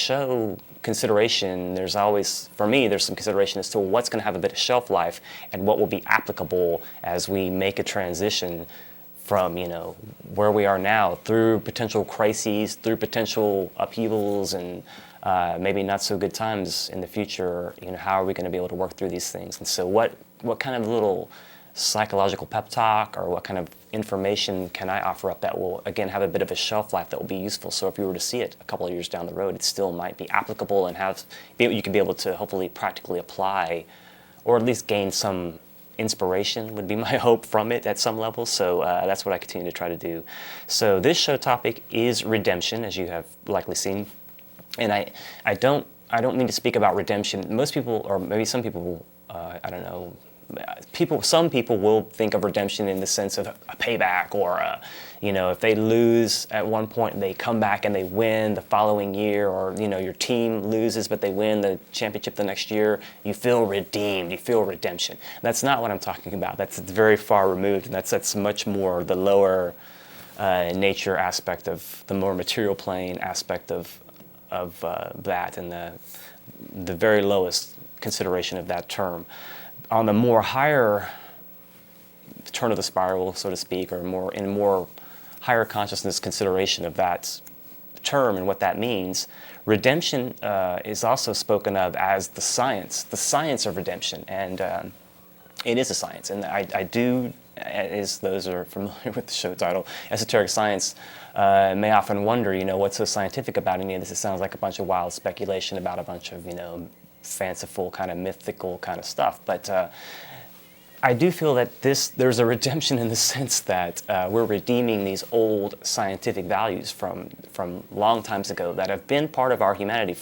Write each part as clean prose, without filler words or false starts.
show consideration, there's always, for me, there's some consideration as to what's going to have a bit of shelf life and what will be applicable as we make a transition from, where we are now through potential crises, through potential upheavals, and maybe not so good times in the future. How are we going to be able to work through these things? And so what kind of little psychological pep talk or what kind of information can I offer up that will, again, have a bit of a shelf life that will be useful? So if you were to see it a couple of years down the road, it still might be applicable and you can be able to hopefully practically apply, or at least gain some inspiration would be my hope from it at some level. So that's what I continue to try to do. So this show topic is redemption, as you have likely seen. And I don't mean to speak about redemption. Most people, or maybe some people, I don't know, some people will think of redemption in the sense of a payback, or if they lose at one point, they come back and they win the following year, or your team loses but they win the championship the next year, you feel redeemed, you feel redemption. That's not what I'm talking about. That's very far removed, and that's much more the lower nature aspect of the more material plane aspect of that, and the very lowest consideration of that term. On the more higher turn of the spiral, so to speak, or more higher consciousness consideration of that term and what that means, redemption is also spoken of as the science of redemption, and it is a science. And I do, as those are familiar with the show title, Esoteric Science, may often wonder, what's so scientific about any of this? It sounds like a bunch of wild speculation about a bunch of, fanciful kind of mythical kind of stuff. But I do feel that there's a redemption in the sense that we're redeeming these old scientific values from long times ago that have been part of our humanity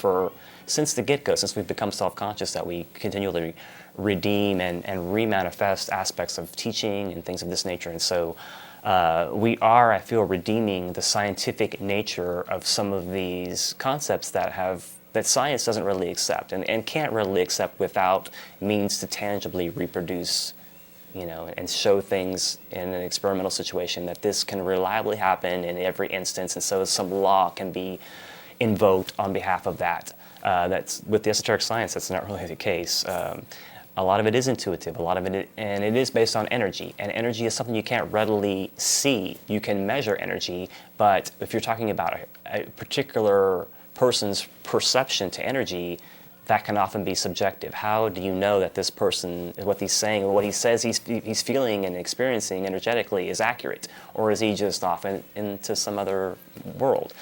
since the get-go, since we've become self-conscious, that we continually redeem and remanifest aspects of teaching and things of this nature. And so we are, I feel, redeeming the scientific nature of some of these concepts that science doesn't really accept and can't really accept without means to tangibly reproduce, and show things in an experimental situation that this can reliably happen in every instance, and so some law can be invoked on behalf of that. That's with the esoteric science, that's not really the case. A lot of it is intuitive, and it is based on energy. And energy is something you can't readily see. You can measure energy, but if you're talking about a particular person's perception to energy, that can often be subjective. How do you know that this person, what he's saying, or what he says he's feeling and experiencing energetically is accurate? Or is he just off into some other world?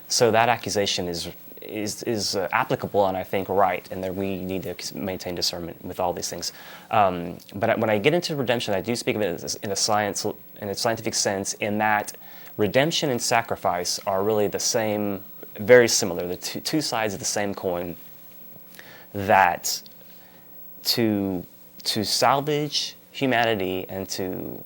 So that accusation is applicable, and I think right, and that we need to maintain discernment with all these things. But when I get into redemption, I do speak of it in a scientific sense, in that redemption and sacrifice are really the same, very similar, the two sides of the same coin, that to salvage humanity and to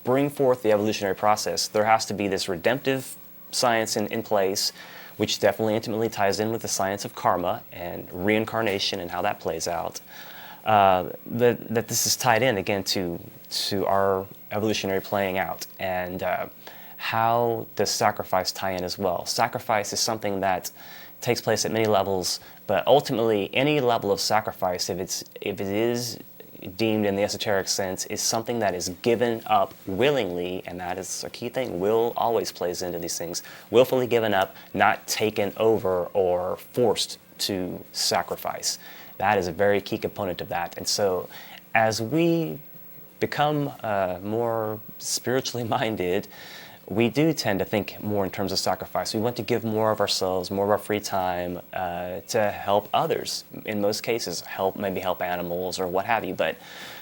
bring forth the evolutionary process, there has to be this redemptive science in place, which definitely intimately ties in with the science of karma and reincarnation and how that plays out. That this is tied in again to our evolutionary playing out, and how does sacrifice tie in as well? Sacrifice is something that takes place at many levels, but ultimately any level of sacrifice, if it is deemed in the esoteric sense, is something that is given up willingly, and that is a key thing. Will always plays into these things. Willfully given up, not taken over or forced to sacrifice. That is a very key component of that. And so as we become more spiritually minded, we do tend to think more in terms of sacrifice. We want to give more of ourselves, more of our free time to help others. In most cases, maybe help animals or what have you. But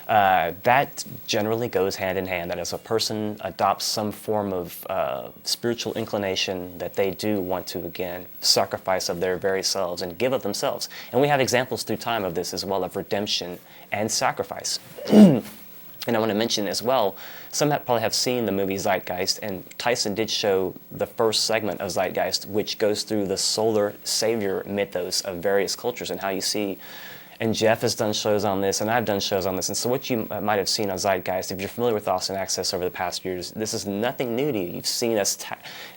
that generally goes hand in hand. That as a person adopts some form of spiritual inclination, that they do want to, again, sacrifice of their very selves and give of themselves. And we have examples through time of this as well, of redemption and sacrifice. And I want to mention as well, some probably have seen the movie Zeitgeist, and Tyson did show the first segment of Zeitgeist, which goes through the solar savior mythos of various cultures and how you see And Jeff has done shows on this, and I've done shows on this. And so what you might have seen on Zeitgeist, if you're familiar with Austin Access over the past years, this is nothing new to you. You've seen us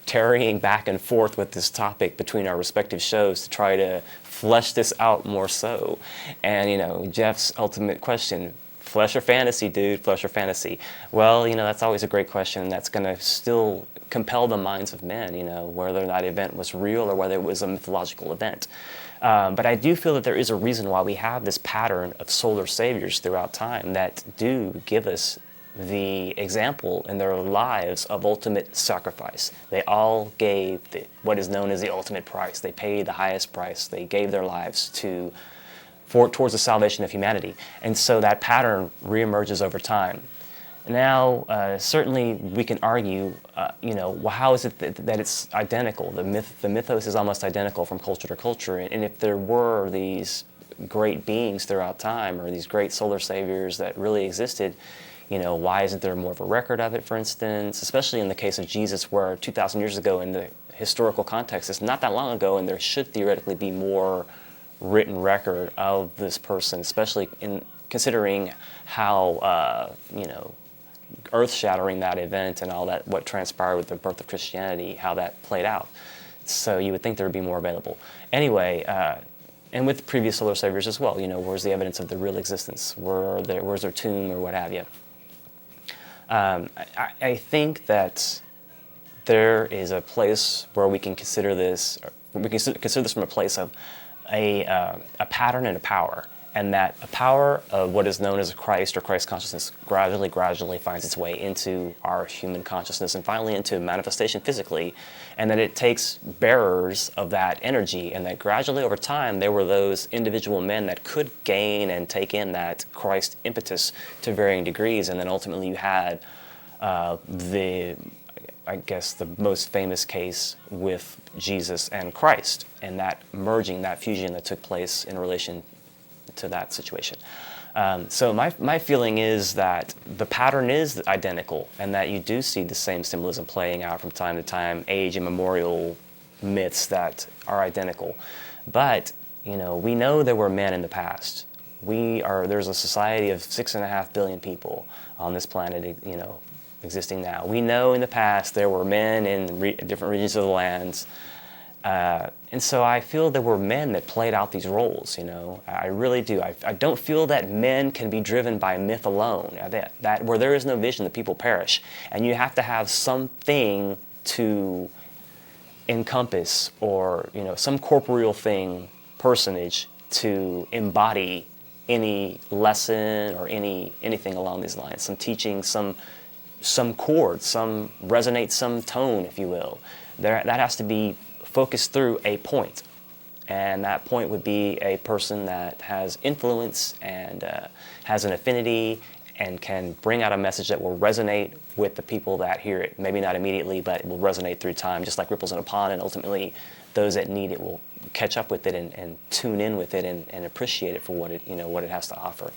tarrying back and forth with this topic between our respective shows to try to flesh this out more so. And, you know, Jeff's ultimate question, flesh or fantasy, dude, flesh or fantasy? Well, you know, that's always a great question. That's going to still compel the minds of men, you know, whether that event was real or whether it was a mythological event. But I do feel that there is a reason why we have this pattern of solar saviors throughout time that do give us the example in their lives of ultimate sacrifice. They all gave what is known as the ultimate price. They paid the highest price. They gave their lives towards the salvation of humanity. And so that pattern reemerges over time. Now, certainly we can argue, you know, well, how is it that it's identical? The mythos is almost identical from culture to culture. And if there were these great beings throughout time, or these great solar saviors that really existed, you know, why isn't there more of a record of it, for instance? Especially in the case of Jesus, where 2,000 years ago, in the historical context, it's not that long ago, and there should theoretically be more written record of this person, especially in considering how, you know, earth-shattering that event and all that, what transpired with the birth of Christianity, how that played out. So you would think there would be more available. Anyway, and with previous solar saviors as well, you know, where's the evidence of their real existence? Where's their tomb or what have you? I think that there is a place where we can consider this, we can consider this from a place of a pattern and a power. And that a power of what is known as Christ or Christ consciousness gradually finds its way into our human consciousness and finally into manifestation physically, and that it takes bearers of that energy, and that gradually over time there were those individual men that could gain and take in that Christ impetus to varying degrees, and then ultimately you had I guess the most famous case with Jesus and Christ, and that merging, that fusion that took place in relation to that situation. So my feeling is that the pattern is identical, and that you do see the same symbolism playing out from time to time, age immemorial myths that are identical. But, you know, we know there were men in the past. There's a society of 6.5 billion people on this planet, you know, existing now. We know in the past there were men in different regions of the lands. And so I feel there were men that played out these roles, you know. I really do. I don't feel that men can be driven by myth alone. That where there is no vision, the people perish. And you have to have something to encompass, or, you know, some corporeal thing, personage, to embody any lesson or anything along these lines. Some teaching, some chord, some resonate, some tone, if you will. That has to be focused through a point, and that point would be a person that has influence and has an affinity and can bring out a message that will resonate with the people that hear it. Maybe not immediately, but it will resonate through time, just like ripples in a pond, and ultimately those that need it will catch up with it and tune in with it and appreciate it for what it, you know, what it has to offer.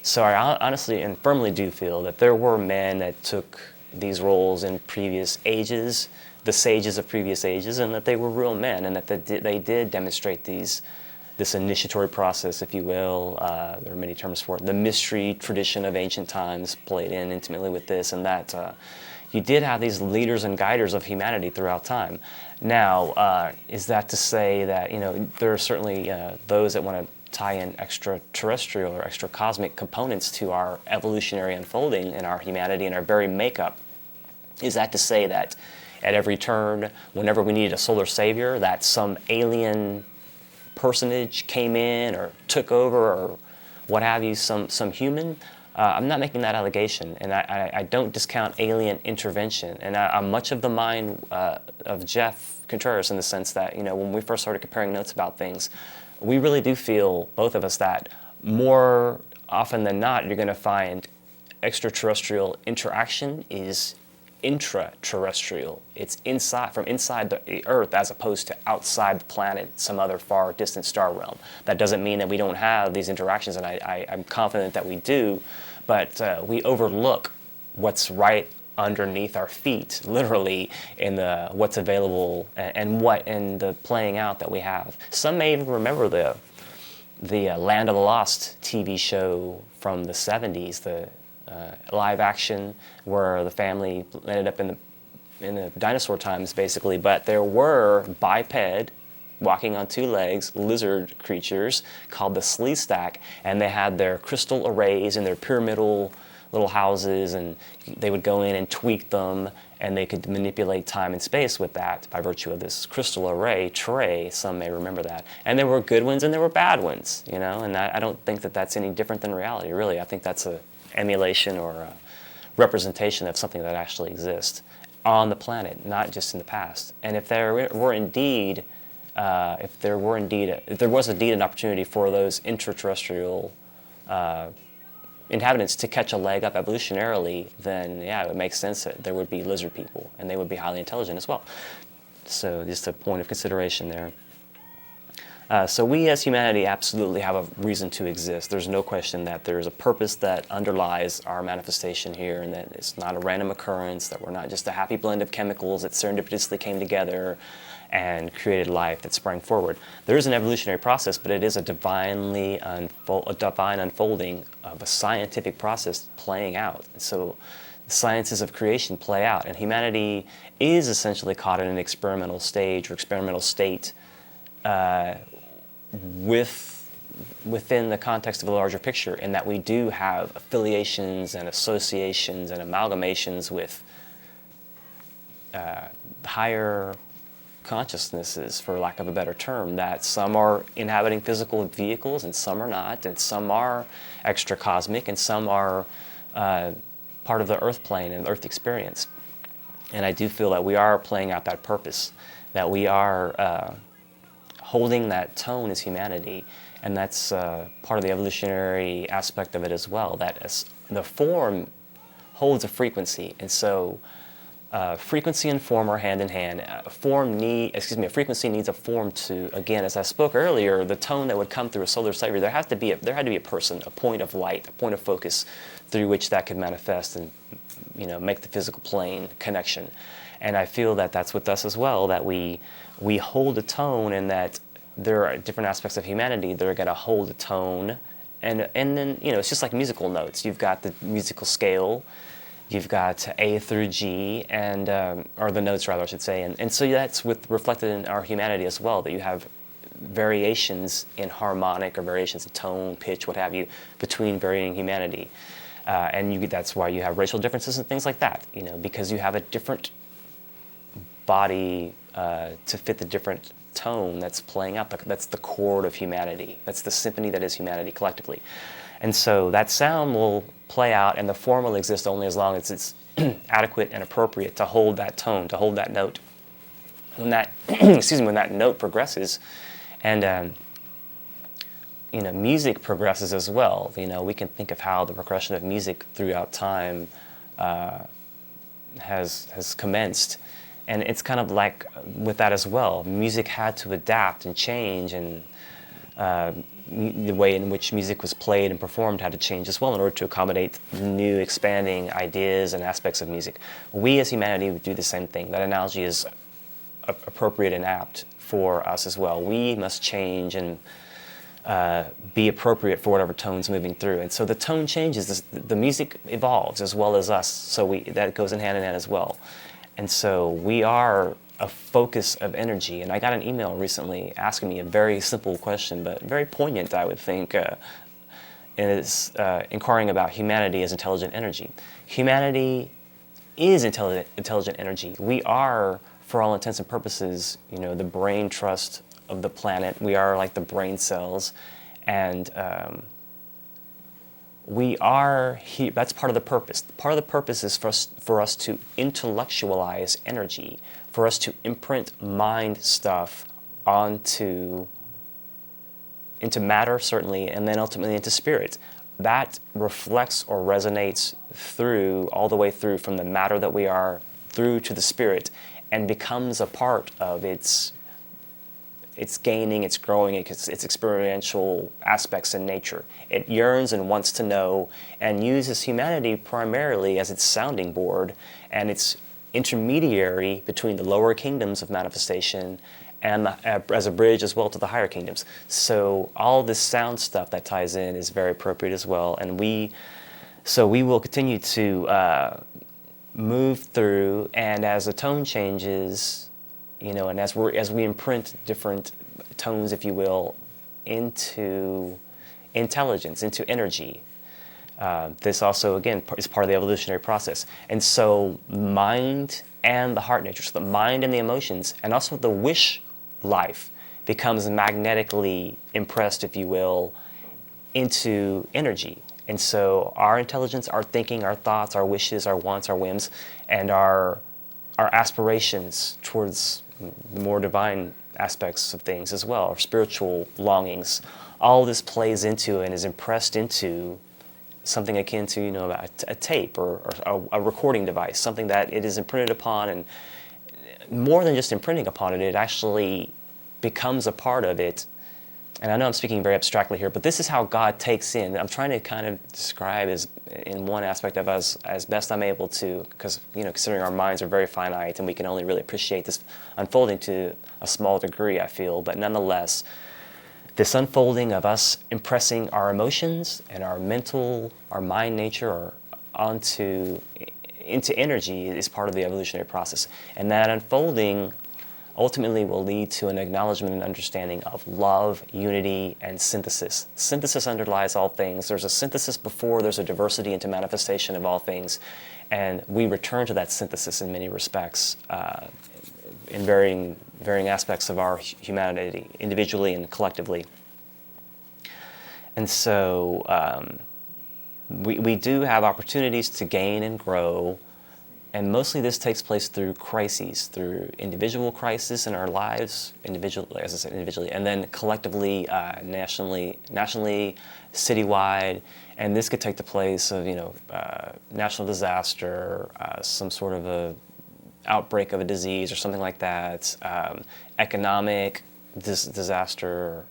So I honestly and firmly do feel that there were men that took these roles in previous ages, the sages of previous ages, and that they were real men, and that they did demonstrate this initiatory process, if you will. There are many terms for it. The mystery tradition of ancient times played in intimately with this, and that you did have these leaders and guiders of humanity throughout time. Now, is that to say that, you know, there are certainly those that want to tie in extraterrestrial or extra cosmic components to our evolutionary unfolding in our humanity and our very makeup? Is that to say that at every turn, whenever we needed a solar savior, that some alien personage came in or took over or what have you, some human? I'm not making that allegation, and I don't discount alien intervention. And I'm much of the mind of Jeff Contreras, in the sense that, you know, when we first started comparing notes about things, we really do feel, both of us, that more often than not, you're going to find extraterrestrial interaction is intraterrestrial. It's from inside the Earth, as opposed to outside the planet, some other far distant star realm. That doesn't mean that we don't have these interactions, and I'm confident that we do, but we overlook what's right underneath our feet, literally, in what's available and the playing out that we have. Some may even remember the Land of the Lost TV show from the 70s, the live action where the family ended up in the dinosaur times, basically. But there were biped, walking on two legs, lizard creatures called the Sleestack, and they had their crystal arrays and their pyramidal little houses, and they would go in and tweak them, and they could manipulate time and space with that by virtue of this crystal array tray. Some may remember that. And there were good ones and there were bad ones, you know, and I don't think that that's any different than reality, really. I think that's a emulation or a representation of something that actually exists on the planet, not just in the past. And if there was indeed an opportunity for those intraterrestrial inhabitants to catch a leg up evolutionarily, then yeah, it would make sense that there would be lizard people, and they would be highly intelligent as well. So just a point of consideration there. So we as humanity absolutely have a reason to exist. There's no question that there's a purpose that underlies our manifestation here, and that it's not a random occurrence, that we're not just a happy blend of chemicals that serendipitously came together and created life that sprang forward. There is an evolutionary process, but it is a divine unfolding of a scientific process playing out. And so the sciences of creation play out, and humanity is essentially caught in an experimental stage or experimental state within the context of a larger picture, in that we do have affiliations and associations and amalgamations with higher consciousnesses, for lack of a better term, that some are inhabiting physical vehicles and some are not, and some are extra cosmic and some are part of the earth plane and earth experience. And I do feel that we are playing out that purpose, that we are holding that tone as humanity, and that's part of the evolutionary aspect of it as well, that as the form holds a frequency, and so frequency and form are hand in hand. A frequency needs a form to, again, as I spoke earlier, the tone that would come through a solar cyber, there had to be a person, a point of light, a point of focus through which that could manifest and, you know, make the physical plane connection. And I feel that that's with us as well, that we hold a tone, and that there are different aspects of humanity that are going to hold a tone, and then, you know, it's just like musical notes. You've got the musical scale. You've got A through G, and or the notes rather, I should say, and so that's reflected in our humanity as well. That you have variations in harmonic or variations in tone, pitch, what have you, between varying humanity, and that's why you have racial differences and things like that. You know, because you have a different body to fit the different tone that's playing out. That's the chord of humanity. That's the symphony that is humanity collectively. And so that sound will play out, and the form will exist only as long as it's adequate and appropriate to hold that tone, to hold that note. When that, when that note progresses, and you know, music progresses as well. You know, we can think of how the progression of music throughout time has commenced, and it's kind of like with that as well. Music had to adapt and change, and the way in which music was played and performed had to change as well in order to accommodate new expanding ideas and aspects of music. We as humanity would do the same thing. That analogy is appropriate and apt for us as well. We must change and be appropriate for whatever tone's moving through. And so the tone changes, the music evolves as well as us, so that goes in hand as well. And so we are a focus of energy. And I got an email recently asking me a very simple question, but very poignant, I would think, is inquiring about humanity as intelligent energy. Humanity is intelligent energy. We are, for all intents and purposes, you know, the brain trust of the planet. We are like the brain cells, and we are here. That's part of the purpose. Part of the purpose is for us to intellectualize energy, for us to imprint mind stuff into matter, certainly, and then ultimately into spirit. That reflects or resonates through, all the way through, from the matter that we are through to the spirit, and becomes a part of its gaining, its growing, its experiential aspects in nature. It yearns and wants to know, and uses humanity primarily as its sounding board and its intermediary between the lower kingdoms of manifestation and as a bridge as well to the higher kingdoms. So all this sound stuff that ties in is very appropriate as well. And we will continue to move through, and as the tone changes, and as we imprint different tones, if you will, into intelligence, into energy. This also, again, is part of the evolutionary process. And so mind and the heart nature, so the mind and the emotions, and also the wish life becomes magnetically impressed, if you will, into energy. And so our intelligence, our thinking, our thoughts, our wishes, our wants, our whims, and our aspirations towards the more divine aspects of things as well, our spiritual longings, all this plays into and is impressed into something akin to, a tape or a recording device, something that it is imprinted upon, and more than just imprinting upon it, it actually becomes a part of it. And I know I'm speaking very abstractly here, but this is how God takes in. I'm trying to kind of describe as in one aspect of us as best I'm able to, because considering our minds are very finite and we can only really appreciate this unfolding to a small degree, I feel. But nonetheless, this unfolding of us impressing our emotions and our mind nature into energy is part of the evolutionary process. And that unfolding ultimately will lead to an acknowledgement and understanding of love, unity, and synthesis. Synthesis underlies all things. There's a synthesis before there's a diversity into manifestation of all things. And we return to that synthesis in many respects, in varying aspects of our humanity, individually and collectively. And so we do have opportunities to gain and grow. And mostly this takes place through crises, through individual crises in our lives, individually, and then collectively, nationally, citywide. And this could take the place of, national disaster, some sort of a outbreak of a disease or something like that, economic disaster,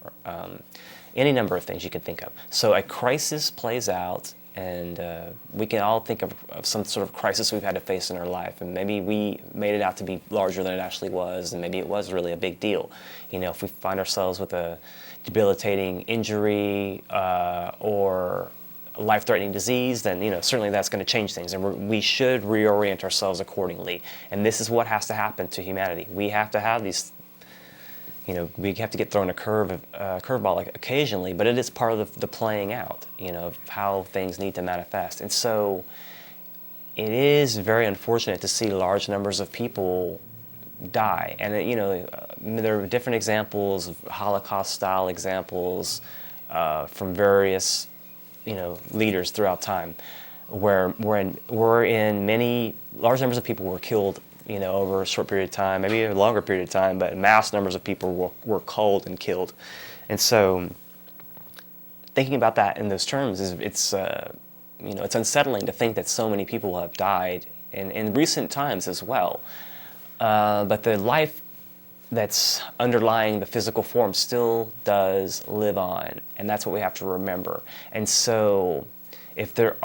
any number of things you can think of. So a crisis plays out. And we can all think of some sort of crisis we've had to face in our life. And maybe we made it out to be larger than it actually was, and maybe it was really a big deal. If we find ourselves with a debilitating injury or a life-threatening disease, then certainly that's going to change things. And we should reorient ourselves accordingly. And this is what has to happen to humanity. We have to have these we have to get thrown a curveball occasionally, but it is part of the playing out, of how things need to manifest. And so it is very unfortunate to see large numbers of people die. And, there are different examples, Holocaust-style examples from various, leaders throughout time, wherein many large numbers of people were killed over a short period of time, maybe a longer period of time, but mass numbers of people were culled and killed. And so thinking about that in those terms, it's unsettling to think that so many people have died in recent times as well. But the life that's underlying the physical form still does live on, and that's what we have to remember. And so if there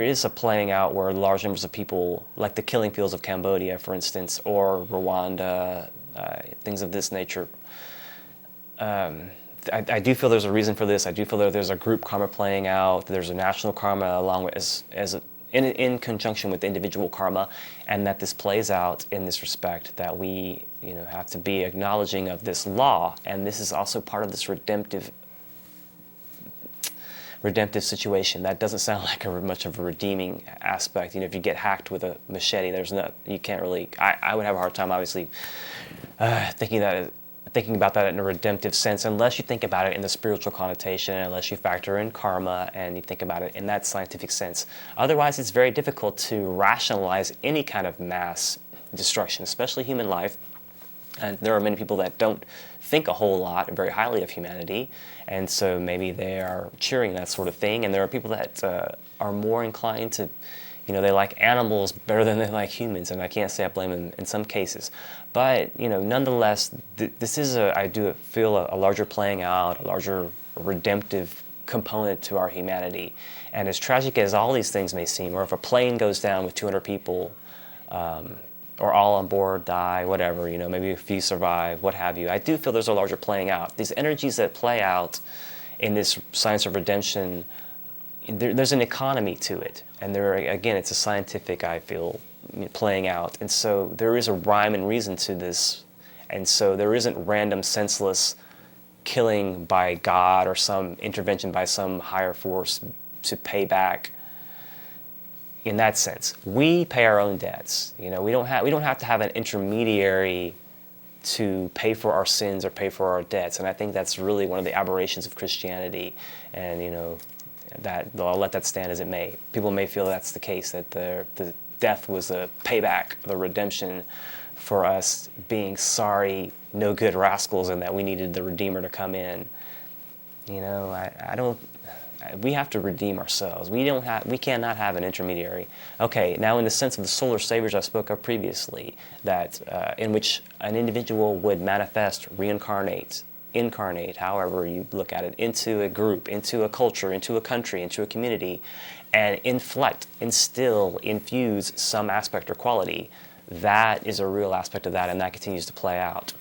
is a playing out where large numbers of people, like the killing fields of Cambodia, for instance, or Rwanda, things of this nature, I do feel there's a reason for this. I do feel that there's a group karma playing out. There's a national karma along with in conjunction with individual karma, and that this plays out in this respect that we have to be acknowledging of this law, and this is also part of this redemptive situation. That doesn't sound like much of a redeeming aspect. If you get hacked with a machete, you can't really. I would have a hard time, obviously, thinking about that in a redemptive sense, unless you think about it in the spiritual connotation, unless you factor in karma and you think about it in that scientific sense. Otherwise, it's very difficult to rationalize any kind of mass destruction, especially human life. And there are many people that don't think a whole lot very highly of humanity, and so maybe they are cheering that sort of thing. And there are people that are more inclined to, they like animals better than they like humans, and I can't say I blame them in some cases. But, nonetheless, this is, I do feel, a larger playing out, a larger redemptive component to our humanity. And as tragic as all these things may seem, or if a plane goes down with 200 people, or all on board die, whatever, maybe a few survive, what have you. I do feel there's a larger playing out. These energies that play out in this science of redemption, there's an economy to it. And again, it's a scientific, I feel, playing out. And so there is a rhyme and reason to this. And so there isn't random, senseless killing by God or some intervention by some higher force to pay back. In that sense, we pay our own debts. We don't have to have an intermediary to pay for our sins or pay for our debts. And I think that's really one of the aberrations of Christianity. And that I'll let that stand as it may. People may feel that's the case, that the death was a payback, the redemption for us being sorry, no good rascals, and that we needed the Redeemer to come in. I don't. We have to redeem ourselves. We cannot have an intermediary. Okay, now in the sense of the solar saviors I spoke of previously, that in which an individual would manifest, reincarnate, incarnate, however you look at it, into a group, into a culture, into a country, into a community, and instill, infuse some aspect or quality. That is a real aspect of that, and that continues to play out.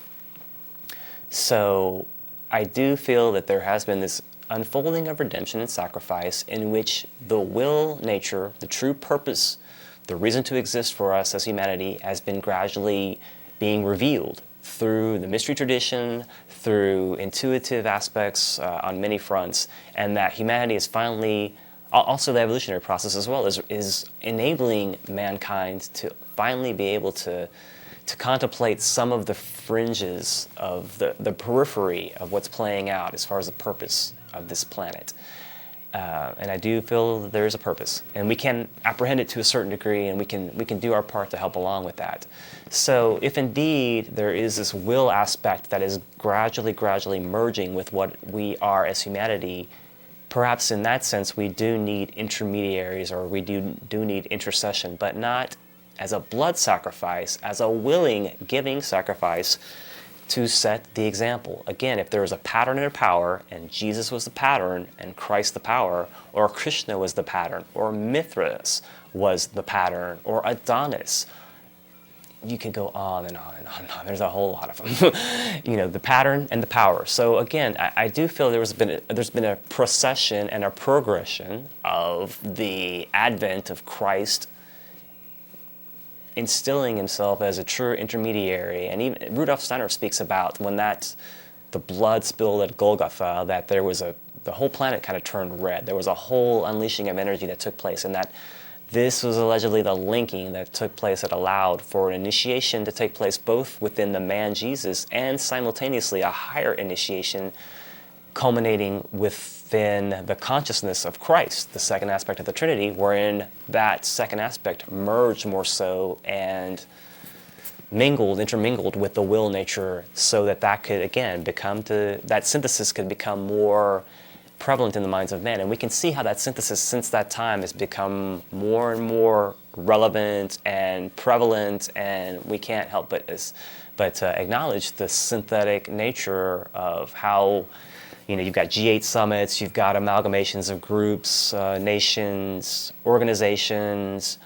So I do feel that there has been this unfolding of redemption and sacrifice in which the will nature, the true purpose, the reason to exist for us as humanity has been gradually being revealed through the mystery tradition, through intuitive aspects on many fronts, and that humanity is finally, also the evolutionary process as well, is enabling mankind to finally be able to contemplate some of the fringes of the periphery of what's playing out as far as the purpose of this planet. And I do feel that there is a purpose, and we can apprehend it to a certain degree, and we can do our part to help along with that. So if indeed there is this will aspect that is gradually merging with what we are as humanity, perhaps in that sense we do need intermediaries, or we do need intercession, but not as a blood sacrifice, as a willing, giving sacrifice to set the example. Again, if there was a pattern and a power, and Jesus was the pattern and Christ the power, or Krishna was the pattern, or Mithras was the pattern, or Adonis, you could go on and on and on and on. There's a whole lot of them. The pattern and the power. So again, I do feel there's been a procession and a progression of the advent of Christ instilling himself as a true intermediary. And even Rudolf Steiner speaks about when the blood spilled at Golgotha, that there was the whole planet kind of turned red. There was a whole unleashing of energy that took place, and that this was allegedly the linking that took place that allowed for an initiation to take place both within the man Jesus and simultaneously a higher initiation culminating within the consciousness of Christ, the second aspect of the Trinity, wherein that second aspect merged more so and intermingled with the will nature, so that could again that synthesis could become more prevalent in the minds of men. And we can see how that synthesis since that time has become more and more relevant and prevalent, and we can't help but acknowledge the synthetic nature of how you've got G8 summits, you've got amalgamations of groups, nations, organizations,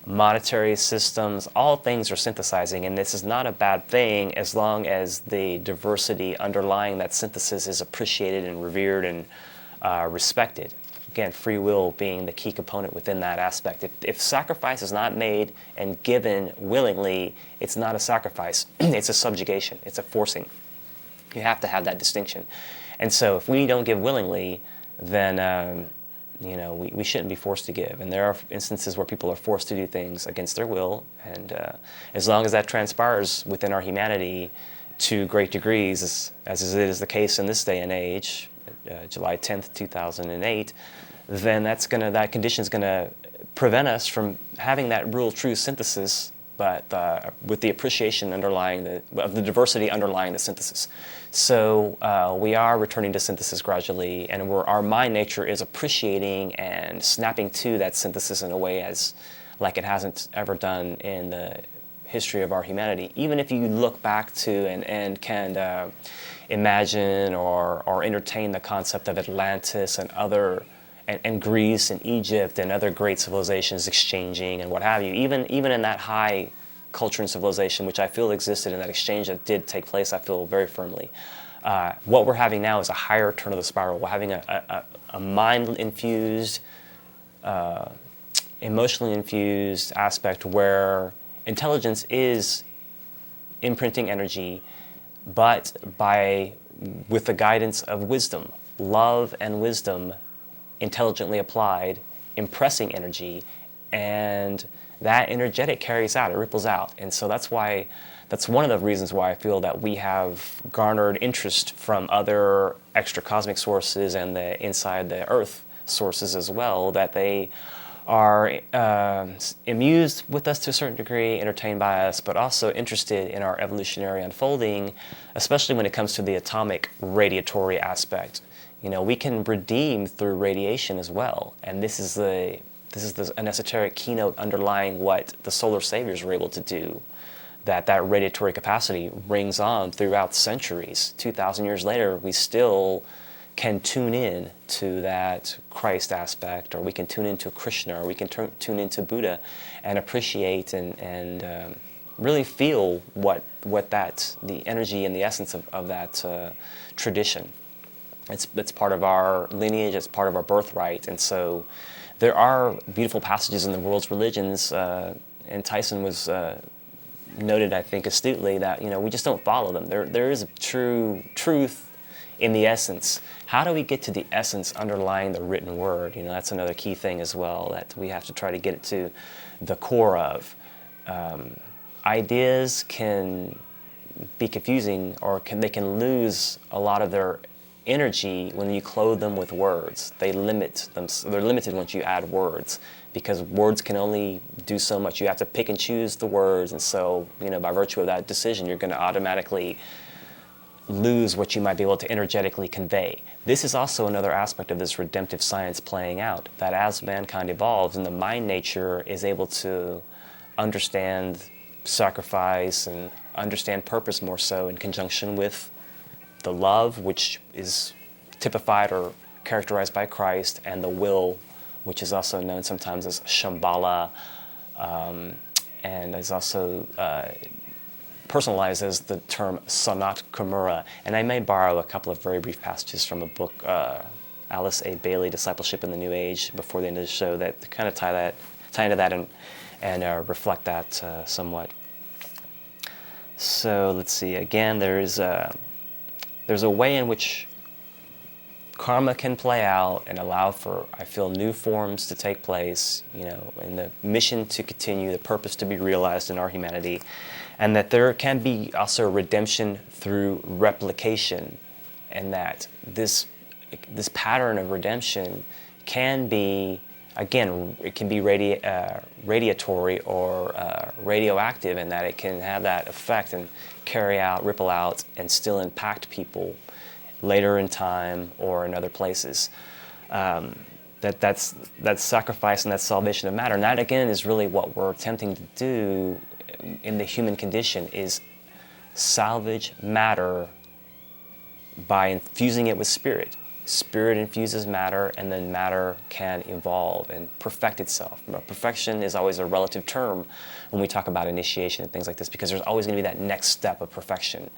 monetary systems, all things are synthesizing, and this is not a bad thing as long as the diversity underlying that synthesis is appreciated and revered and respected. Again, free will being the key component within that aspect. If sacrifice is not made and given willingly, it's not a sacrifice. It's a subjugation. It's a forcing. You have to have that distinction. And so if we don't give willingly, then we shouldn't be forced to give. And there are instances where people are forced to do things against their will, and as long as that transpires within our humanity to great degrees, as it is the case in this day and age, July 10th, 2008, then that condition is going to prevent us from having that real true synthesis, but with the appreciation underlying of the diversity underlying the synthesis. So we are returning to synthesis gradually, and our mind nature is appreciating and snapping to that synthesis in a way like it hasn't ever done in the history of our humanity. Even if you look back to and can imagine or entertain the concept of Atlantis and and Greece and Egypt and other great civilizations exchanging and what have you, even in that high culture and civilization, which I feel existed in that exchange that did take place, I feel very firmly. What we're having now is a higher turn of the spiral. We're having a mind-infused, emotionally infused aspect where intelligence is imprinting energy, but with the guidance of wisdom, love and wisdom intelligently applied, impressing energy, and that energetic carries out, it ripples out. And so that's one of the reasons why I feel that we have garnered interest from other extra cosmic sources and the inside the Earth sources as well, that they are amused with us to a certain degree, entertained by us, but also interested in our evolutionary unfolding, especially when it comes to the atomic radiatory aspect. You know, we can redeem through radiation as well, and this is an esoteric keynote underlying what the solar saviors were able to do. That radiatory capacity rings on throughout centuries. 2,000 years later, we still can tune in to that Christ aspect, or we can tune into Krishna, or we can tune into Buddha, and appreciate and really feel what the energy and the essence of that tradition. It's part of our lineage. It's part of our birthright, and so there are beautiful passages in the world's religions. And Tyson was noted, I think, astutely, that we just don't follow them. There is a true truth in the essence. How do we get to the essence underlying the written word? That's another key thing as well that we have to try to get it to the core of. Ideas can be confusing, or they can lose a lot of their energy when you clothe them with words. They're limited once you add words, because words can only do so much. You have to pick and choose the words, and so by virtue of that decision, you're going to automatically lose what you might be able to energetically convey. This is also another aspect of this redemptive science playing out, that as mankind evolves and the mind nature is able to understand sacrifice and understand purpose more so in conjunction with the love, which is typified or characterized by Christ, and the will, which is also known sometimes as Shambhala, and is also personalized as the term Sanat Kumara. And I may borrow a couple of very brief passages from a book, Alice A. Bailey, Discipleship in the New Age, before the end of the show, that kind of tie into that and reflect that somewhat. So let's see. Again, there's a way in which karma can play out and allow for, I feel, new forms to take place, and the mission to continue, the purpose to be realized in our humanity, and that there can be also redemption through replication, and that this pattern of redemption can be, again, it can be radiatory or radioactive, in that it can have that effect and carry out, ripple out, and still impact people later in time or in other places. That's sacrifice and that salvation of matter. And that, again, is really what we're attempting to do in the human condition, is salvage matter by infusing it with spirit. Spirit infuses matter, and then matter can evolve and perfect itself. Perfection is always a relative term when we talk about initiation and things like this, because there's always going to be that next step of perfection.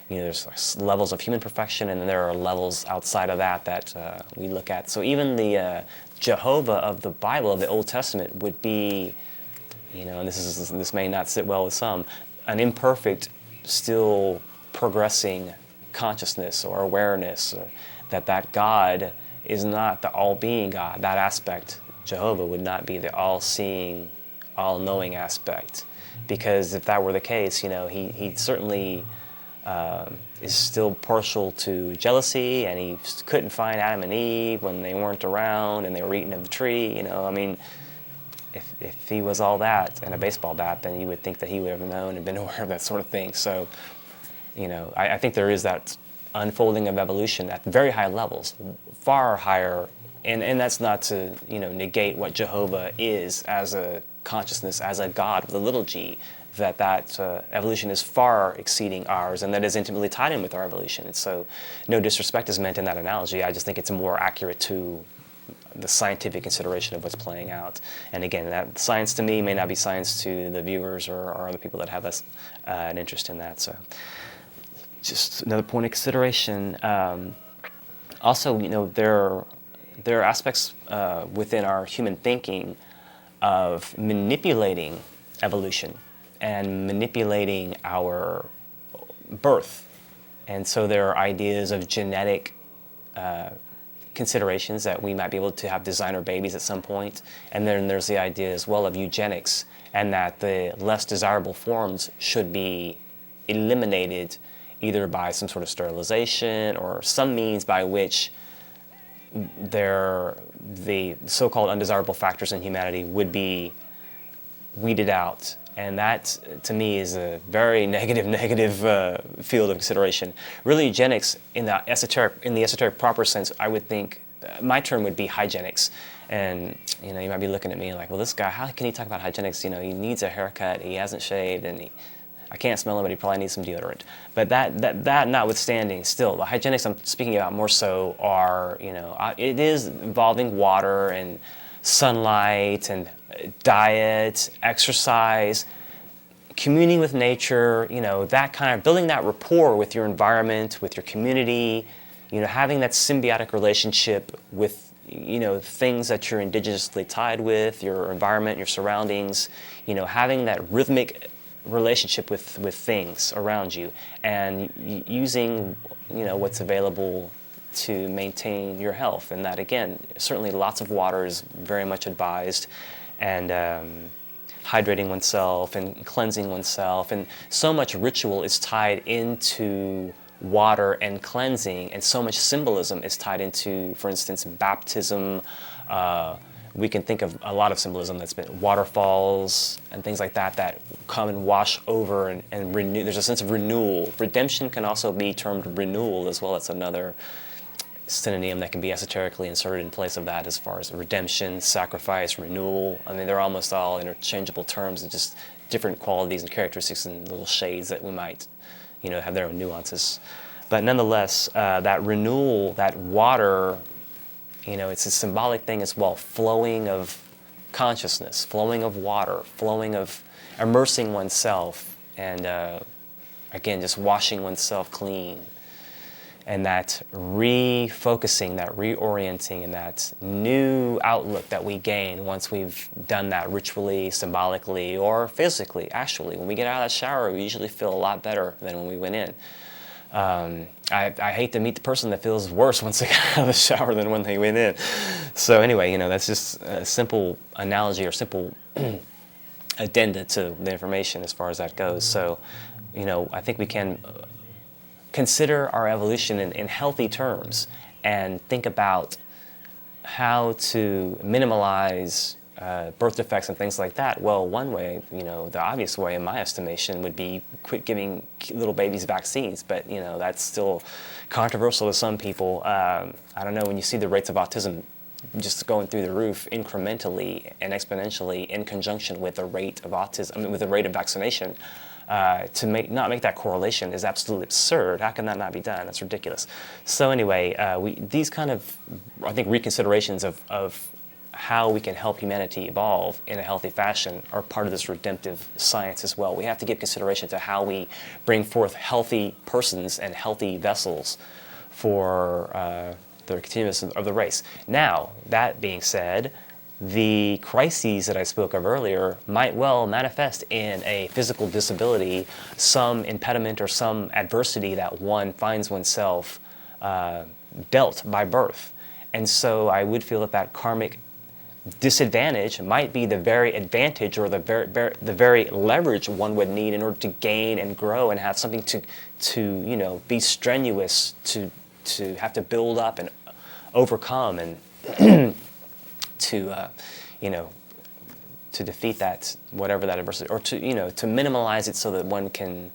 There's levels of human perfection, and then there are levels outside of that we look at. So even the Jehovah of the Bible, of the Old Testament, would be, and this may not sit well with some, an imperfect, still progressing consciousness or awareness, or that God is not the all-being God. That aspect, Jehovah, would not be the all-seeing, all-knowing aspect, because if that were the case, he certainly is still partial to jealousy, and he couldn't find Adam and Eve when they weren't around and they were eating of the tree. If he was all that and a baseball bat, then you would think that he would have known and been aware of that sort of thing. So, I think there is that unfolding of evolution at very high levels, far higher, and that's not to negate what Jehovah is as a consciousness, as a God with a little g. That evolution is far exceeding ours, and that is intimately tied in with our evolution. And so no disrespect is meant in that analogy. I just think it's more accurate to the scientific consideration of what's playing out. And again, that science to me may not be science to the viewers or other people that have an interest in that. So just another point of consideration. Also, there are aspects within our human thinking of manipulating evolution and manipulating our birth. And so there are ideas of genetic considerations that we might be able to have designer babies at some point. And then there's the idea as well of eugenics, and that the less desirable forms should be eliminated either by some sort of sterilization or some means by which the so-called undesirable factors in humanity would be weeded out. And that, to me, is a very negative field of consideration. Really, eugenics in the esoteric proper sense, I would think, my term would be hygienics. And you might be looking at me like, well, this guy, how can he talk about hygienics? He needs a haircut, he hasn't shaved, and I can't smell him, but he probably needs some deodorant. But that notwithstanding, still, the hygienics I'm speaking about more so are, it is involving water and sunlight and diet, exercise, communing with nature, that kind of building that rapport with your environment, with your community, having that symbiotic relationship with, things that you're indigenously tied with, your environment, your surroundings, having that rhythmic relationship with things around you, and using, what's available to maintain your health. And that, again, certainly lots of water is very much advised, and hydrating oneself and cleansing oneself. And so much ritual is tied into water and cleansing, and so much symbolism is tied into, for instance, baptism. We can think of a lot of symbolism that's been waterfalls and things like that come and wash over and renew. There's a sense of renewal. Redemption can also be termed renewal as well. It's another synonym that can be esoterically inserted in place of that, as far as redemption, sacrifice, renewal. I mean, they're almost all interchangeable terms and just different qualities and characteristics and little shades that we might, have their own nuances. But nonetheless, that renewal, that water, it's a symbolic thing as well, flowing of consciousness, flowing of water, flowing of immersing oneself, and again, just washing oneself clean. And that refocusing, that reorienting, and that new outlook that we gain once we've done that ritually, symbolically, or physically, actually. When we get out of that shower, we usually feel a lot better than when we went in. I hate to meet the person that feels worse once they get out of the shower than when they went in. So anyway, that's just a simple analogy or simple addenda to the information as far as that goes. So, I think we can consider our evolution in healthy terms and think about how to minimize birth defects and things like that. Well, one way, the obvious way in my estimation would be quit giving little babies vaccines, but that's still controversial to some people. I don't know, when you see the rates of autism just going through the roof incrementally and exponentially in conjunction with the rate of autism, with the rate of vaccination, to not make that correlation is absolutely absurd. How can that not be done? That's ridiculous. So anyway, these kind of, I think, reconsiderations of how we can help humanity evolve in a healthy fashion are part of this redemptive science as well. We have to give consideration to how we bring forth healthy persons and healthy vessels for the continuance of the race. Now, that being said, the crises that I spoke of earlier might well manifest in a physical disability, some impediment or some adversity that one finds oneself dealt by birth. And so I would feel that karmic disadvantage might be the very advantage or the very leverage one would need in order to gain and grow and have something to be strenuous, to have to build up and overcome, and to defeat that, whatever that adversity, or to minimize it so that one can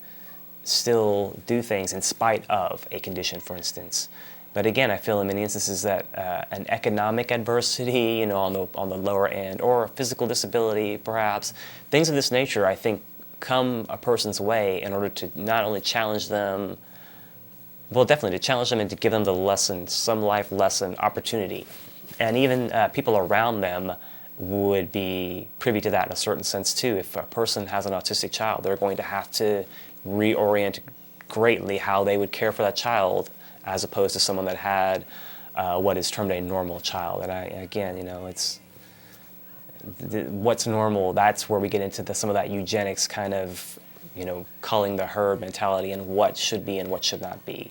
still do things in spite of a condition, for instance. But again, I feel in many instances that an economic adversity, on the lower end, or physical disability, perhaps, things of this nature, I think, come a person's way in order to not only challenge them, well, definitely to challenge them and to give them the lesson, some life lesson opportunity. And even people around them would be privy to that in a certain sense too. If a person has an autistic child, they're going to have to reorient greatly how they would care for that child as opposed to someone that had what is termed a normal child. And again, it's what's normal. That's where we get into some of that eugenics kind of, culling the herd mentality and what should be and what should not be.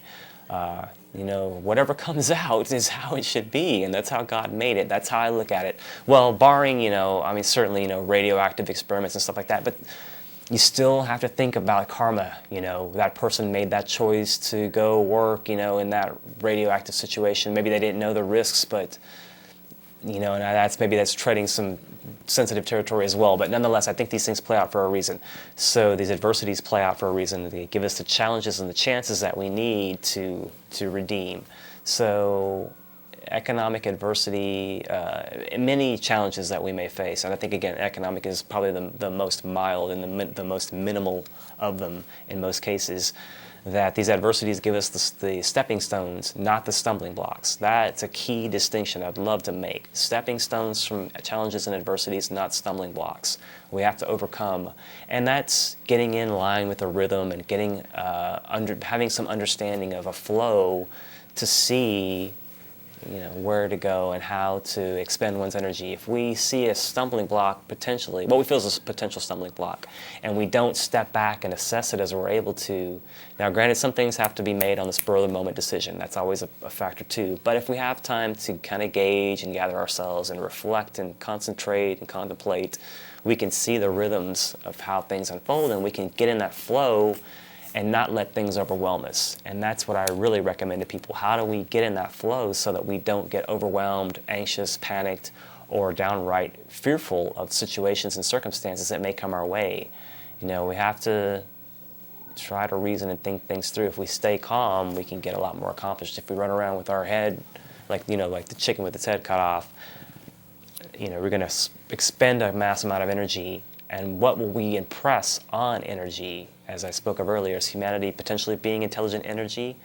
Whatever comes out is how it should be, and that's how God made it. That's how I look at it. Well, barring, certainly, radioactive experiments and stuff like that, but you still have to think about karma. That person made that choice to go work, in that radioactive situation. Maybe they didn't know the risks, but, and that's treading some sensitive territory as well. But nonetheless, I think these things play out for a reason. So these adversities play out for a reason. They give us the challenges and the chances that we need to redeem. So economic adversity, many challenges that we may face, and I think again, economic is probably the most mild and the most minimal of them in most cases. That these adversities give us the stepping stones, not the stumbling blocks. That's a key distinction I'd love to make. Stepping stones from challenges and adversities, not stumbling blocks. We have to overcome, and that's getting in line with a rhythm and getting having some understanding of a flow to see where to go and how to expend one's energy. If we see a stumbling block, potentially, what we feel is a potential stumbling block, and we don't step back and assess it as we're able to. Now, granted, some things have to be made on the spur of the moment decision. That's always a factor too. But if we have time to kind of gauge and gather ourselves and reflect and concentrate and contemplate, we can see the rhythms of how things unfold, and we can get in that flow and not let things overwhelm us. And that's what I really recommend to people. How do we get in that flow so that we don't get overwhelmed, anxious, panicked, or downright fearful of situations and circumstances that may come our way? We have to try to reason and think things through. If we stay calm, we can get a lot more accomplished. If we run around with our head, like the chicken with its head cut off, we're gonna expend a mass amount of energy. And what will we impress on energy? As I spoke of earlier, as humanity potentially being intelligent energy,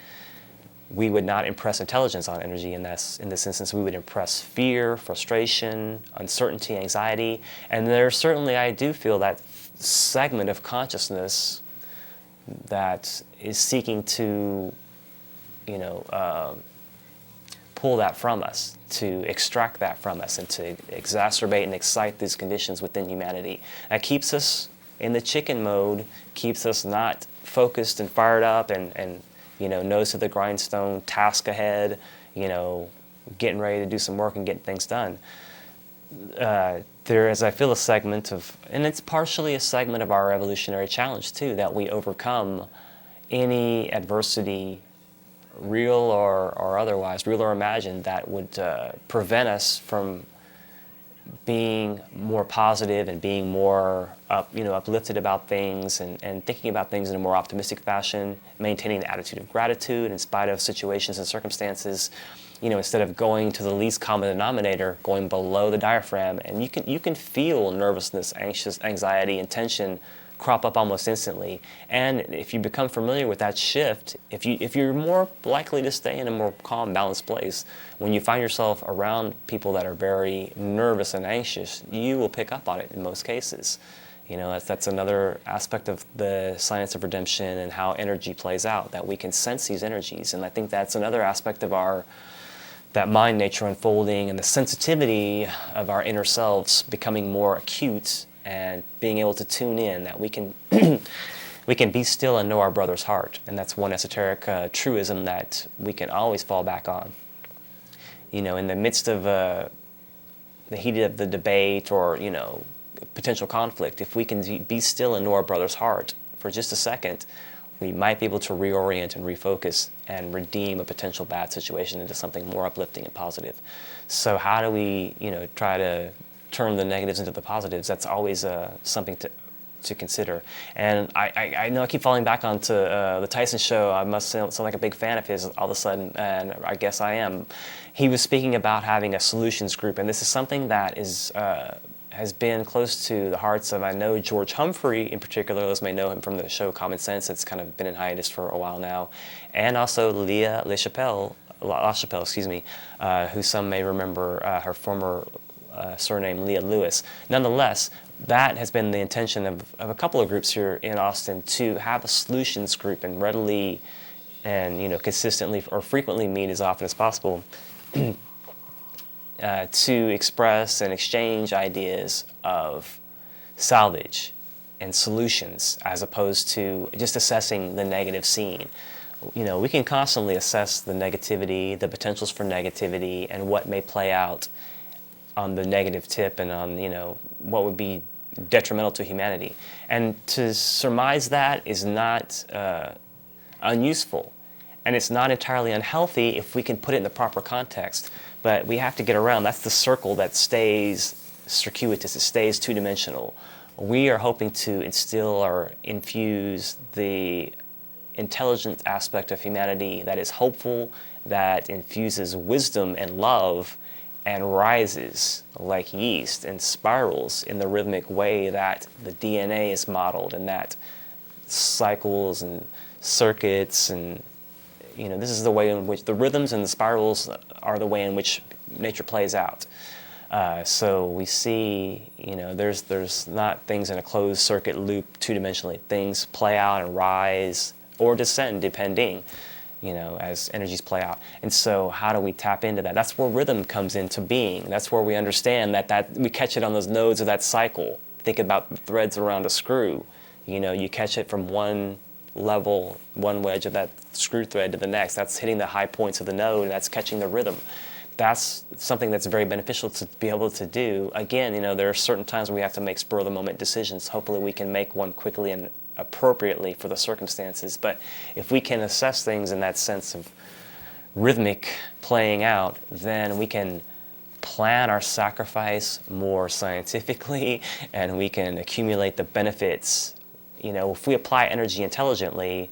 we would not impress intelligence on energy in this instance. We would impress fear, frustration, uncertainty, anxiety. And there's certainly, I do feel, that segment of consciousness that is seeking to, pull that from us, to extract that from us, and to exacerbate and excite these conditions within humanity. That keeps us in the chicken mode, keeps us not focused and fired up and nose to the grindstone, task ahead, getting ready to do some work and getting things done. There is, I feel, a segment of, and it's partially a segment of our evolutionary challenge too, that we overcome any adversity, real or otherwise, real or imagined, that would prevent us from being more positive and being more uplifted about things and thinking about things in a more optimistic fashion, maintaining the attitude of gratitude in spite of situations and circumstances, instead of going to the least common denominator, going below the diaphragm. And you can feel nervousness, anxiety, and tension crop up almost instantly. And if you become familiar with that shift, if you're more likely to stay in a more calm, balanced place, when you find yourself around people that are very nervous and anxious, you will pick up on it in most cases. That's another aspect of the science of redemption and how energy plays out, that we can sense these energies. And I think that's another aspect of that mind nature unfolding and the sensitivity of our inner selves becoming more acute and being able to tune in, that we can we can be still and know our brother's heart. And that's one esoteric truism that we can always fall back on. In the midst of the heat of the debate or, potential conflict, if we can be still and know our brother's heart for just a second, we might be able to reorient and refocus and redeem a potential bad situation into something more uplifting and positive. So how do we, try to turn the negatives into the positives? That's always something to consider. And I know I keep falling back onto the Tyson show. I must sound like a big fan of his all of a sudden, and I guess I am. He was speaking about having a solutions group, and this is something that has been close to the hearts of, I know, George Humphrey in particular. Those may know him from the show Common Sense. It's kind of been in hiatus for a while now. And also Leah LeChapelle, LaChapelle, excuse me, who some may remember her former surname Leah Lewis. Nonetheless, that has been the intention of a couple of groups here in Austin, to have a solutions group and readily and consistently or frequently meet as often as possible to express and exchange ideas of salvage and solutions, as opposed to just assessing the negative scene. We can constantly assess the negativity, the potentials for negativity, and what may play out on the negative tip, and on what would be detrimental to humanity. And to surmise that is not unuseful, and it's not entirely unhealthy if we can put it in the proper context. But we have to get around. That's the circle that stays circuitous. It stays two-dimensional. We are hoping to instill or infuse the intelligent aspect of humanity that is hopeful, that infuses wisdom and love, and rises like yeast and spirals in the rhythmic way that the DNA is modeled, and that cycles and circuits and this is the way in which the rhythms and the spirals are the way in which nature plays out. So we see, there's not things in a closed circuit loop two-dimensionally. Things play out and rise or descend depending, as energies play out. And so how do we tap into that? That's where rhythm comes into being. That's where we understand that we catch it on those nodes of that cycle. Think about the threads around a screw. You catch it from one level, one wedge of that screw thread to the next. That's hitting the high points of the node, and that's catching the rhythm. That's something that's very beneficial to be able to do. Again, there are certain times where we have to make spur-of-the-moment decisions. Hopefully we can make one quickly and appropriately for the circumstances. But if we can assess things in that sense of rhythmic playing out, then we can plan our sacrifice more scientifically, and we can accumulate the benefits. If we apply energy intelligently,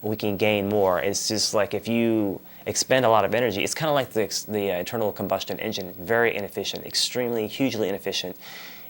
we can gain more. It's just like if you expend a lot of energy, it's kind of like the internal combustion engine, very inefficient, extremely, hugely inefficient.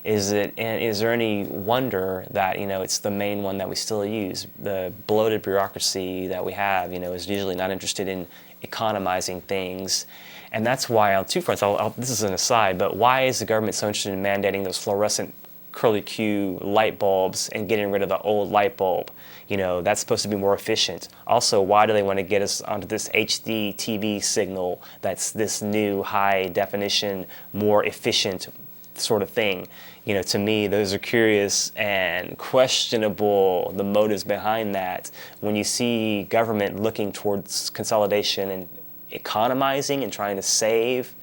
Is there any wonder that it's the main one that we still use? The bloated bureaucracy that we have, is usually not interested in economizing things, and that's why on two fronts. This is an aside, but why is the government so interested in mandating those fluorescent curly Q light bulbs and getting rid of the old light bulb? That's supposed to be more efficient. Also, why do they want to get us onto this HD TV signal that's this new high definition, more efficient sort of thing? To me, those are curious and questionable, the motives behind that. When you see government looking towards consolidation and economizing and trying to save,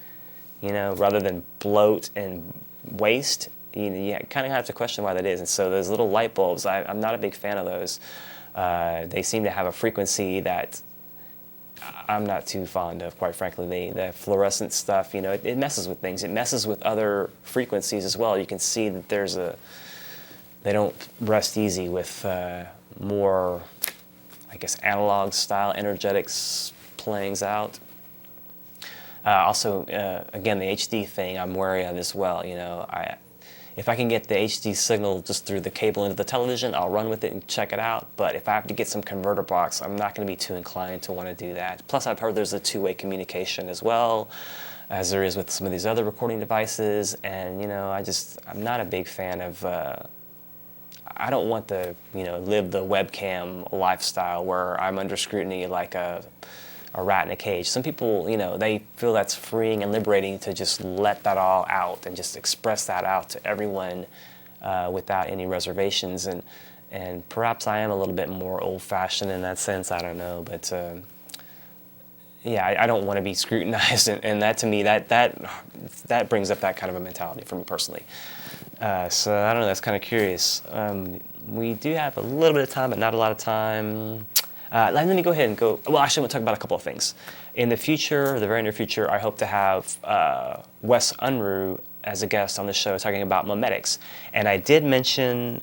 rather than bloat and waste, you kind of have to question why that is. And so those little light bulbs, I'm not a big fan of those. They seem to have a frequency that I'm not too fond of, quite frankly. The fluorescent stuff, it messes with things. It messes with other frequencies as well. You can see that they don't rest easy with more, I guess, analog style energetics playings out. Also, again, the HD thing I'm wary of as well. If I can get the HD signal just through the cable into the television, I'll run with it and check it out. But if I have to get some converter box, I'm not going to be too inclined to want to do that. Plus, I've heard there's a two-way communication as well, as there is with some of these other recording devices. And, I'm not a big fan of, I don't want to, live the webcam lifestyle where I'm under scrutiny like a rat in a cage. Some people, they feel that's freeing and liberating to just let that all out and just express that out to everyone without any reservations. And perhaps I am a little bit more old-fashioned in that sense. I don't know, but I don't want to be scrutinized, and that to me that brings up that kind of a mentality for me personally. So I don't know. That's kind of curious. We do have a little bit of time, but not a lot of time. Let me go ahead and go. Well, actually, I'm going to talk about a couple of things. In the future, the very near future, I hope to have Wes Unruh as a guest on the show talking about memetics. And I did mention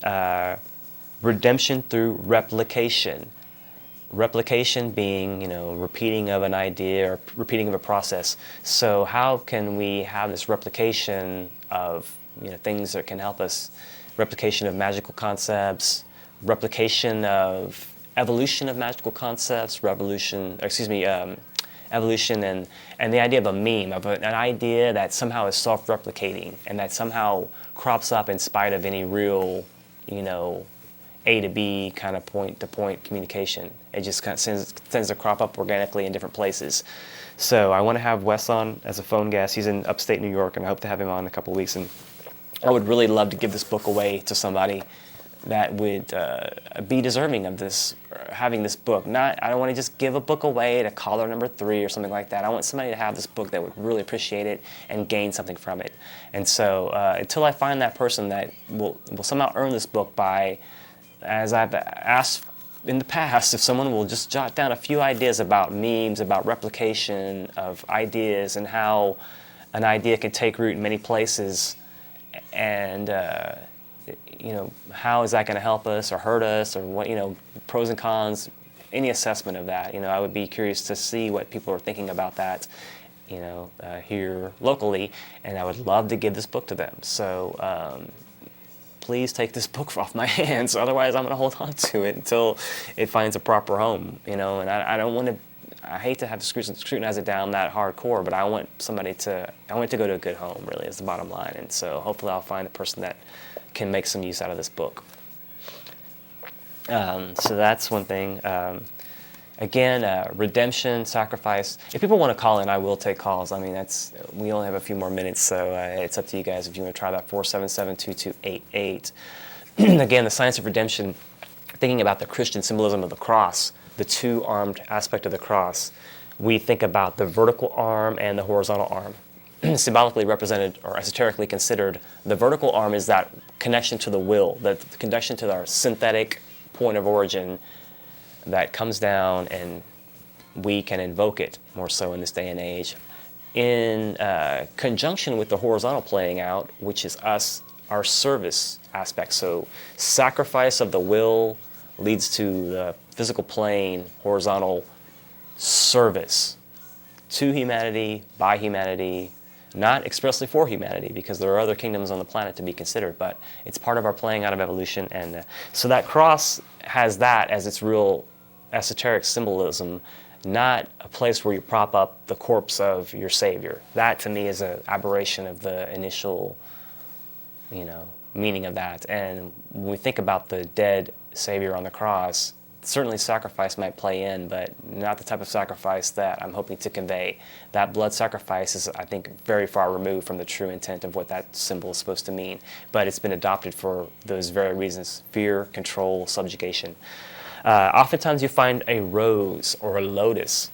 redemption through replication. Replication being, repeating of an idea or repeating of a process. So how can we have this replication of, things that can help us? Replication of magical concepts, replication of evolution of magical concepts, evolution and the idea of a meme, of an idea that somehow is self-replicating and that somehow crops up in spite of any real, A to B kind of point-to-point communication. It just kind of tends to crop up organically in different places. So I want to have Wes on as a phone guest. He's in upstate New York, and I hope to have him on in a couple of weeks. And I would really love to give this book away to somebody that would be deserving of this, having this book. I don't want to just give a book away to caller number 3 or something like that. I want somebody to have this book that would really appreciate it and gain something from it. And so until I find that person that will somehow earn this book by, as I've asked in the past, if someone will just jot down a few ideas about memes, about replication of ideas and how an idea can take root in many places, and how is that going to help us or hurt us, or what, pros and cons, any assessment of that. I would be curious to see what people are thinking about that, here locally, and I would love to give this book to them. So please take this book off my hands, otherwise I'm going to hold on to it until it finds a proper home, and I don't want to, I hate to have to scrutinize it down that hardcore, but I want it to go to a good home, really, is the bottom line. And so hopefully I'll find a person that can make some use out of this book. So that's one thing. Again, redemption, sacrifice. If people want to call in, I will take calls. I mean, we only have a few more minutes, so it's up to you guys if you want to try that. 477-2288. Again, the science of redemption, thinking about the Christian symbolism of the cross, the two-armed aspect of the cross. We think about the vertical arm and the horizontal arm. Symbolically represented or esoterically considered, the vertical arm is that connection to the will, the connection to our synthetic point of origin that comes down, and we can invoke it more so in this day and age, in conjunction with the horizontal playing out, which is us, our service aspect. So sacrifice of the will leads to the physical plane, horizontal service to humanity, by humanity, not expressly for humanity, because there are other kingdoms on the planet to be considered, but it's part of our playing out of evolution. And so that cross has that as its real esoteric symbolism, not a place where you prop up the corpse of your savior. That to me is an aberration of the initial, meaning of that. And when we think about the dead savior on the cross, certainly sacrifice might play in, but not the type of sacrifice that I'm hoping to convey. That blood sacrifice is, I think, very far removed from the true intent of what that symbol is supposed to mean. But it's been adopted for those very reasons: fear, control, subjugation. Oftentimes you find a rose or a lotus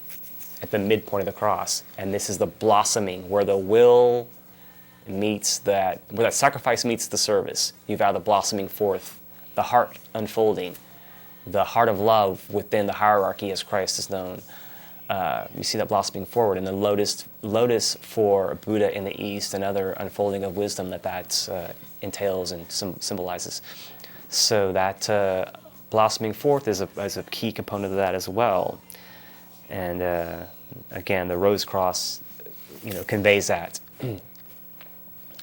at the midpoint of the cross, and this is the blossoming, where the will meets where that sacrifice meets the service. You've had the blossoming forth, the heart unfolding, the heart of love within the hierarchy as Christ is known. You see that blossoming forward, and the lotus for Buddha in the East, another unfolding of wisdom that entails and symbolizes. So that blossoming forth is a key component of that as well. And again, the rose cross, conveys that.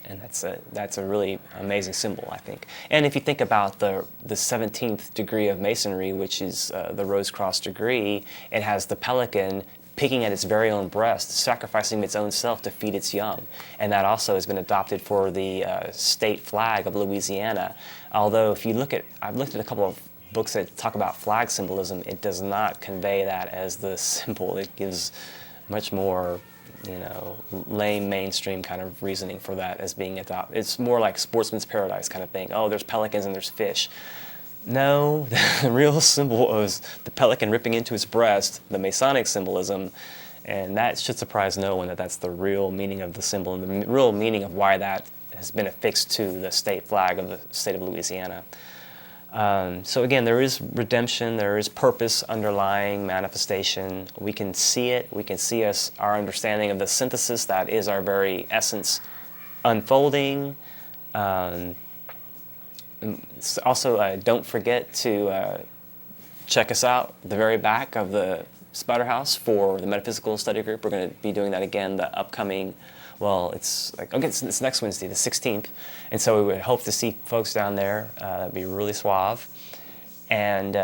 And that's a really amazing symbol, I think. And if you think about the 17th degree of Masonry, which is the Rose Cross degree, it has the pelican picking at its very own breast, sacrificing its own self to feed its young. And that also has been adopted for the state flag of Louisiana. Although if you I've looked at a couple of books that talk about flag symbolism, it does not convey that as the symbol. It gives much more lame mainstream kind of reasoning for that as being adopted. It's more like Sportsman's Paradise kind of thing. Oh, there's pelicans and there's fish. No, the real symbol is the pelican ripping into its breast, the Masonic symbolism, and that should surprise no one that that's the real meaning of the symbol and the real meaning of why that has been affixed to the state flag of the state of Louisiana. So again, there is redemption, there is purpose underlying manifestation. We can see it, we can see our understanding of the synthesis that is our very essence unfolding. Also, don't forget to check us out at the very back of the Spider House for the Metaphysical Study Group. We're going to be doing that again the upcoming, it's next Wednesday, the 16th. And so we would hope to see folks down there. That'd be really suave. And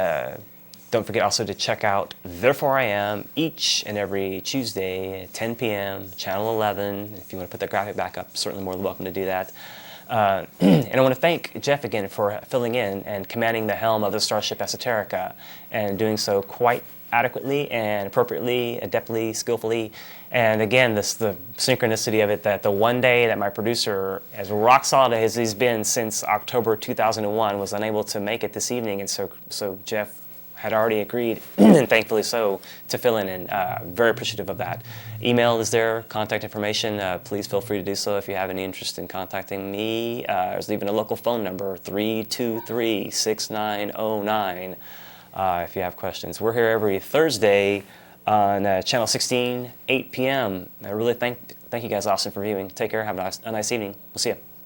Don't forget also to check out Therefore I Am each and every Tuesday at 10 p.m., Channel 11. If you want to put the graphic back up, certainly more than welcome to do that. And I want to thank Jeff again for filling in and commanding the helm of the Starship Esoterica, and doing so quite adequately and appropriately, adeptly, skillfully. And again, the synchronicity of it, that the one day that my producer, as rock solid as he's been since October 2001, was unable to make it this evening. And so Jeff had already agreed, and thankfully so, to fill in, and very appreciative of that. Email is there, contact information. Please feel free to do so if you have any interest in contacting me. There's even a local phone number, 323-6909, if you have questions. We're here every Thursday on Channel 16, 8 p.m. I really thank you guys, Austin, for viewing. Take care. Have a nice evening. We'll see you.